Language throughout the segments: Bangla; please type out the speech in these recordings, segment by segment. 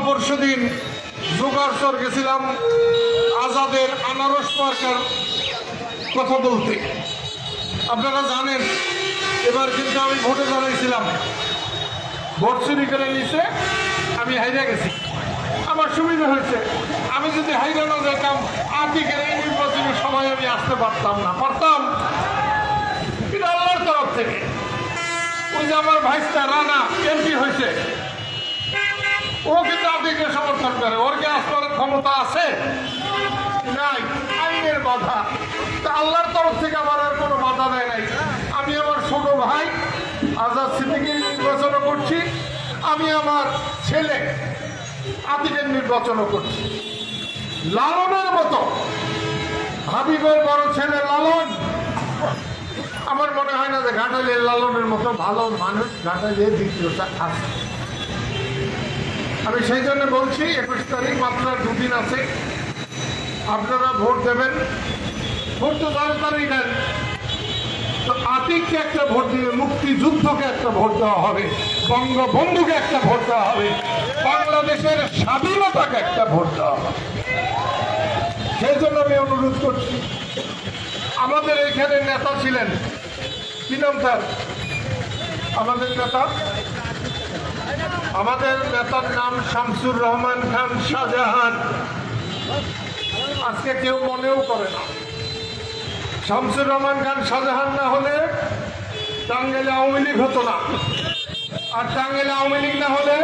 পরশুদিন জোগাড়চর গেছিলাম আজাদের আনারস মার্কার কথা বলতে। আপনারা জানেন এবার কিন্তু আমি ভোটে দাঁড়াইছিলাম, ভোট চুরি করে নিছে, আমি হাইরা গেছি। আমার সুবিধা হয়েছে, আমি যদি হাইরা না যেতাম আতিকের এই নির্বাচনের সময় আমি আসতে পারতাম না, পারতাম কিন্তু আল্লাহর তরফ থেকে। ওই যে আমার ভাইস্তা রানা এমপি হয়েছে, ও কিন্তু আতিকের সমর্থন করে। ওর কি আসবার ক্ষমতা আছে? নাই, আইনের বাধা। তা আল্লাহর তরফ থেকে আমার আর কোনো বাধা দেয় নাই। আমি আমার ছোট ভাই আজাদ সিদ্দিকীর নির্বাচনও করছি, আমি আমার ছেলে আতিকের নির্বাচনও করছি। লালনের মতো, হাবিবের বড় ছেলে লালন, আমার মনে হয় না যে ঘাটালের লালনের মতো ভালো মানুষ ঘাটালের দ্বিতীয়টা আছে। আমি সেই জন্য বলছি 21 তারিখ মাত্র 2 দিন আছে, আপনারা ভোট দেবেন। ভোট তো তাড়াতাড়ি দেন। তো আতিককে একটা ভোট দিবে, মুক্তিযুদ্ধকে একটা ভোট দেওয়া হবে, বঙ্গবন্ধুকে একটা ভোট দেওয়া হবে, বাংলাদেশের স্বাধীনতাকে একটা ভোট দেওয়া হবে। সেই জন্য আমি অনুরোধ করছি। আমাদের এখানে নেতা ছিলেন, কি নাম তার? আমাদের নেতার নাম শামসুর রহমান খান শাহজাহান। আজকে কেউ মনেও করে না। শামসুর রহমান খান শাহজাহান না হলে টাঙ্গাইলে আওয়ামী লীগ হতো না, আর টাঙ্গাইলে আওয়ামী লীগ না হলে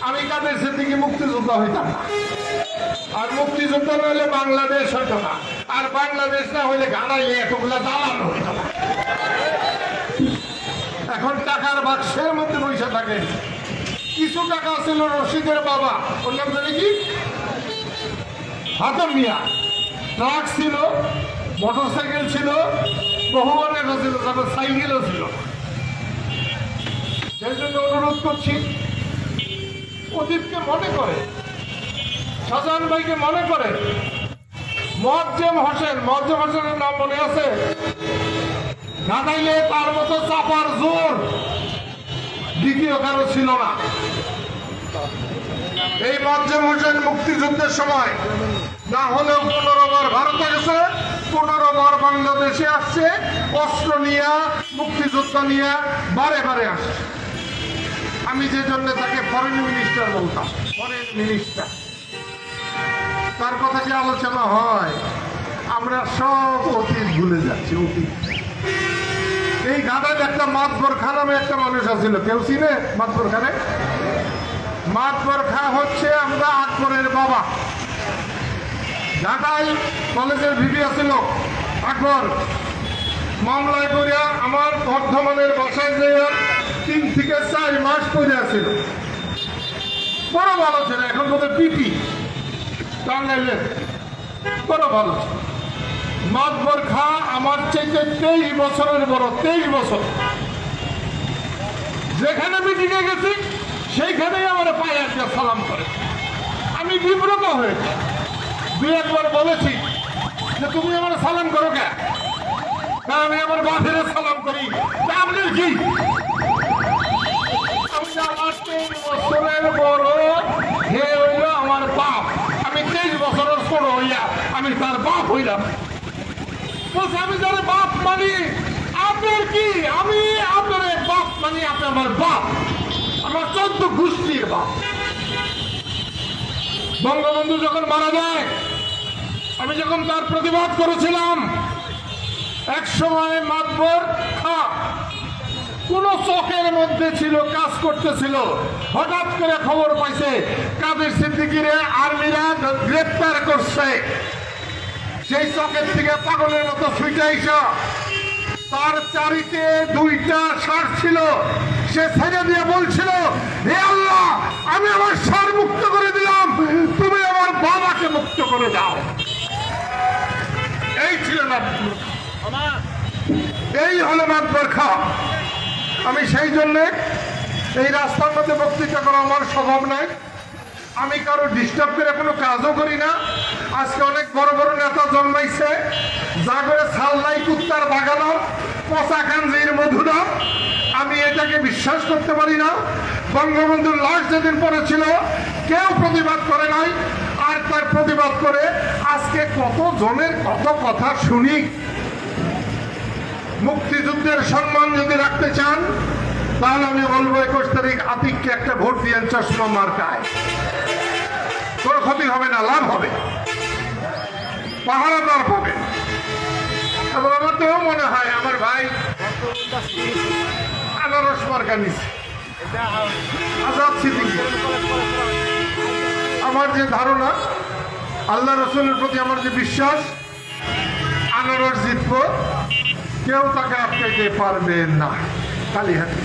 আমি কাদের সিদ্দিকী মুক্তিযোদ্ধা হইতাম না, আর মুক্তিযোদ্ধা না হলে বাংলাদেশ হইতো না, আর বাংলাদেশ না হলে ঘাটাইলে এতগুলা দালাল হইতো না। এখন টাকার বাক্সের মধ্যে পয়সা থাকে। কিছু টাকা ছিল রশিদের বাবা, ওর নাম জানি কি, হাতম মিয়া। ট্রাক ছিল, মোটরসাইকেল ছিল, বহু অনেক ছিল, তারপর সাইকেলও ছিল। সেই জন্য অনুরোধ করছি, অতীতকে মনে করে, শাহজাহান ভাইকে মনে করে। মোয়াজ্জেম হোসেনের নাম মনে আছে? ঘাটাইলে তার মতো চাপার জোর দ্বিতীয় কারো ছিল না। এই মোয়াজ্জেম হোসেন মুক্তিযুদ্ধের সময় না হলেও 15 বার ভারতে গেছে, 15 বার বাংলাদেশে আসছে, অস্ত্র নিয়ে, মুক্তিযুদ্ধ নিয়ে বারে বারে আসছে। আমি যে জন্য তাকে ফরেন মিনিস্টার বলতাম, ফরেন মিনিস্টার। তার কথা কি আলোচনা হয়? আমরা সব অতীত ভুলে যাচ্ছি। অতীত এই ঘাটায় একটা মাতবর খা নামে একটা মানুষ আছিল, কেউ চিনে মাতবর খানে? মাতবর খা হচ্ছে আমরা আকবরের বাবা। ঢাকায় কলেজের ভিপি আছিল আকবর, মামলায় করিয়া আমার বর্ধমানের বাসায় যে 3 থেকে 4 মাস পরে আছিল। বড় ভালো ছিল, এখন বোধ হয় পিপি টাঙ্গাইলের, বড় ভালো ছিল। মাতবর খা আমার চাইতে 23 বছরের বড়, 23 বছর। যেখানে মিটিংয়ে গেছি সেইখানেই আমার পায়ে একটা সালাম করে। আমি বিব্রত হয়েছি, 2 একবার বলেছি যে তুমি আমার সালাম করো কে? আমি আমার বাপের সালাম করি। আপনার কি? আমি আমার 23 বছরের বড়, হে হইল আমার বাপ। আমি 23 বছরের ছোট হইয়া আমি তার বাপ হইলাম। বলছে আমি যারা বাপ মানি, আপনার কি? আমি আপনার বাপ মানি, আপনি আমার বাপ, আমার 14 গোষ্ঠীর বাপ। বঙ্গবন্ধু যখন মারা যায়, আমি যখন তার প্রতিবাদ করেছিলাম, এক সময় মাতবর খা কোন চকের মধ্যে ছিল, কাজ করতেছিল। হঠাৎ করে খবর পাইছে কাদের সিদ্দিকীরে আর্মিরা গ্রেপ্তার করছে। সেই চকের থেকে পাগলের মতো ছুটাইছ, তার চারিতে 2টা সার ছিল। সে ছেড়ে দিয়ে বলছিল, হে আল্লাহ, আমি আমার সার মুক্ত করে দিলাম, তুমি আমার বাবাকে মুক্ত করে দাও। এই ছিল না, এই হলো মাতবর খা। আমি সেই জন্য এই রাস্তার মধ্যে বক্তৃতা করা আমার স্বভাব নাই। আমি কারো ডিস্টার্ব করে কোনো কাজও করি না। আজকে অনেক বড় বড় নেতা জন্মাইছে, যা করে ছাল নাই কুত্তার বাগানো, পচা কাঞ্জির মধুরা, আমি এটাকে বিশ্বাস করতে পারি না। বঙ্গবন্ধুর লাশ যেদিন পড়েছিল কেউ প্রতিবাদ করে নাই, আর তার প্রতিবাদ করে আজকে কত জনের কত কথা শুনি। মুক্তিযুদ্ধের সম্মান যদি রাখতে চান তাহলে আমি বলবো 21 তারিখ আতিককে একটা ভোট দিয়েন চশমা মার্কায়। তোর ক্ষতি হবে না, লাভ হবে, পাহারাদার পাবে। এবং আমার তো মনে হয় আমার ভাই আনারস মার্কা নিচ্ছে আজাদ সিদ্দিকী। আমার যে ধারণা, আল্লাহ রসুলের প্রতি আমার যে বিশ্বাস, আনারস জিতবো, কেউ তাকে আটকাইতে পারবে না খালি হাতে।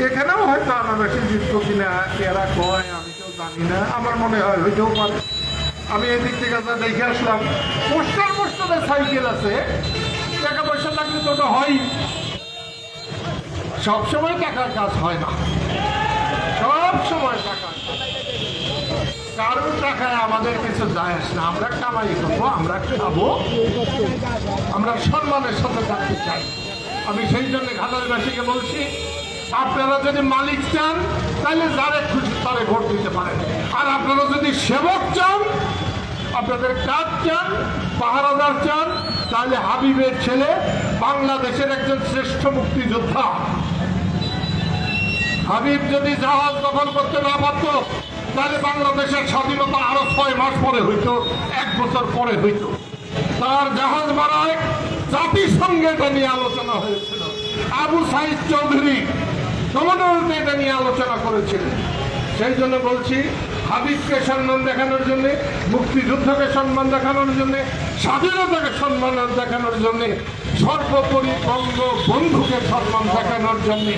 এখানেও হয়তো আনারসে জিতবো কিনা এরা কয়, আমি কেউ জানি না, আমার মনে হয় হইতেও পারে। আমি এদিক থেকে দেখে আসলাম, পোস্টারে সাইকেল আছে, টাকা পয়সা লাগলে তো ওটা হয়। সবসময় টাকার কাজ হয় না, সব সময় টাকা, কারোর টাকায় আমাদের কিছু যায় আসে না। আমরা কামাই করবো, আমরা খাবো, আমরা সম্মানের সাথে থাকতে চাই। আমি সেই জন্য ঘাটালবাসীকে বলছি, আপনারা যদি মালিক চান তাহলে যারে খুশি তারে ভোট দিতে পারেন, আর আপনারা যদি সেবক চান, আপনাদের কাজ চান, পাহারাদার চান, তাহলে হাবিবের ছেলে বাংলাদেশের একজন শ্রেষ্ঠ মুক্তিযোদ্ধা হাবিব যদি জাহাজ দখল করতে না পারত তাহলে বাংলাদেশের স্বাধীনতা আরো 6 মাস পরে হইতো, 1 বছর পরে হইতো। তার জাহাজ মারায় জাতিসংঘে এটা নিয়ে আলোচনা হয়েছিল। আবু সাইদ চৌধুরী কমনওয়েলথে এটা নিয়ে আলোচনা করেছিলেন। সেই জন্য বলছি, হাবিবকে সম্মান দেখানোর জন্যে, মুক্তিযুদ্ধকে সম্মান দেখানোর জন্যে, স্বাধীনতাকে সম্মান দেখানোর জন্যে, সর্বোপরি বঙ্গবন্ধুকে সম্মান দেখানোর জন্যে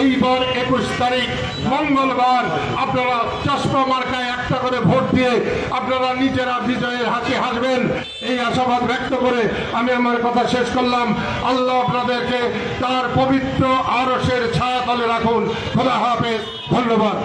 এইবার 21 তারিখ মঙ্গলবার আপনারা চশমা মার্কায় একটা করে ভোট দিয়ে আপনারা নিজেরা বিজয়ের হাসি হাসবেন, এই আশাবাদ ব্যক্ত করে আমি আমার কথা শেষ করলাম। আল্লাহ আপনাদেরকে তার পবিত্র আরশের ছায়াতলে রাখুন। খোদা হাফেজ, ধন্যবাদ।